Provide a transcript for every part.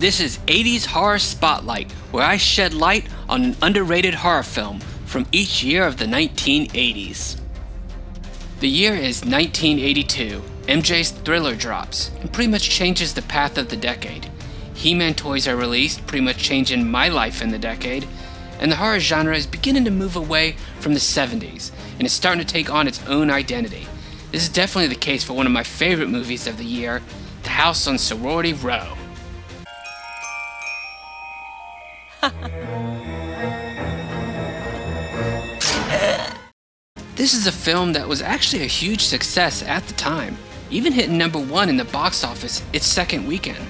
This is 80's Horror Spotlight, where I shed light on an underrated horror film from each year of the 1980s. The year is 1982. MJ's Thriller drops and pretty much changes the path of the decade. He-Man toys are released, pretty much changing my life in the decade. And the horror genre is beginning to move away from the 70s and is starting to take on its own identity. This is definitely the case for one of my favorite movies of the year, The House on Sorority Row. This is a film that was actually a huge success at the time, even hitting #1 in the box office its second weekend.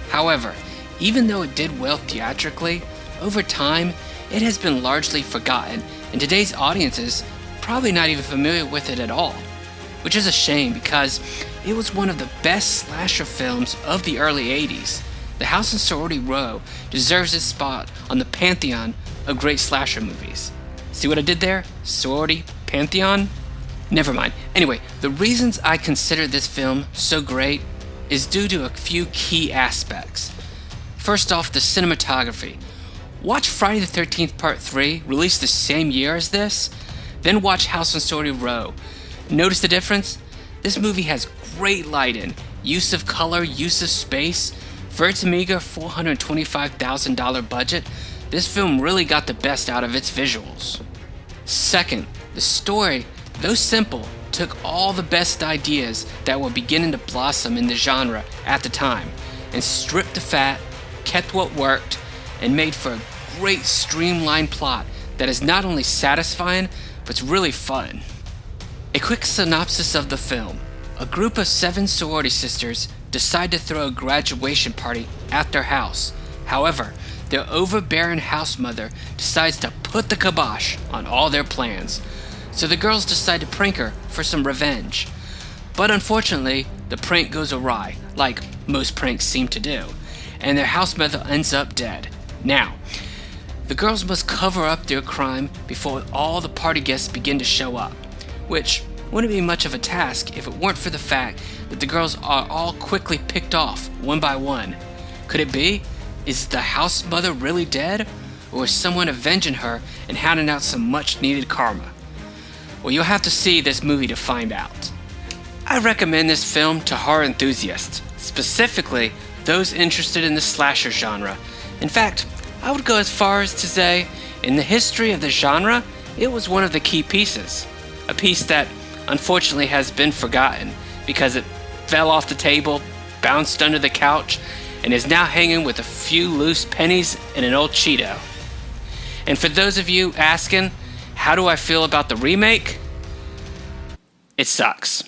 However, even though it did well theatrically, over time it has been largely forgotten, and today's audience is probably not even familiar with it at all, which is a shame because it was one of the best slasher films of the early 80s. The House on Sorority Row deserves its spot on the pantheon of great slasher movies. See what I did there? Sorority pantheon? Never mind. Anyway, the reasons I consider this film so great is due to a few key aspects. First off, the cinematography. Watch Friday the 13th Part 3, released the same year as this, then watch House on Sorority Row. Notice the difference? This movie has great lighting, use of color, use of space. For its meager $425,000 budget, this film really got the best out of its visuals. Second, the story, though simple, took all the best ideas that were beginning to blossom in the genre at the time and stripped the fat, kept what worked, and made for a great streamlined plot that is not only satisfying, but it's really fun. A quick synopsis of the film. A group of 7 sorority sisters decide to throw a graduation party at their house. However, their overbearing house mother decides to put the kibosh on all their plans. So the girls decide to prank her for some revenge. But unfortunately, the prank goes awry, like most pranks seem to do, and their house mother ends up dead. Now, the girls must cover up their crime before all the party guests begin to show up, which wouldn't be much of a task if it weren't for the fact that the girls are all quickly picked off one by one. Could it be? Is the house mother really dead? Or is someone avenging her and handing out some much needed karma? Well, you'll have to see this movie to find out. I recommend this film to horror enthusiasts, specifically those interested in the slasher genre. In fact, I would go as far as to say, in the history of the genre, it was one of the key pieces. A piece that unfortunately has been forgotten because it fell off the table, bounced under the couch, and is now hanging with a few loose pennies and an old Cheeto. And for those of you asking, how do I feel about the remake? It sucks.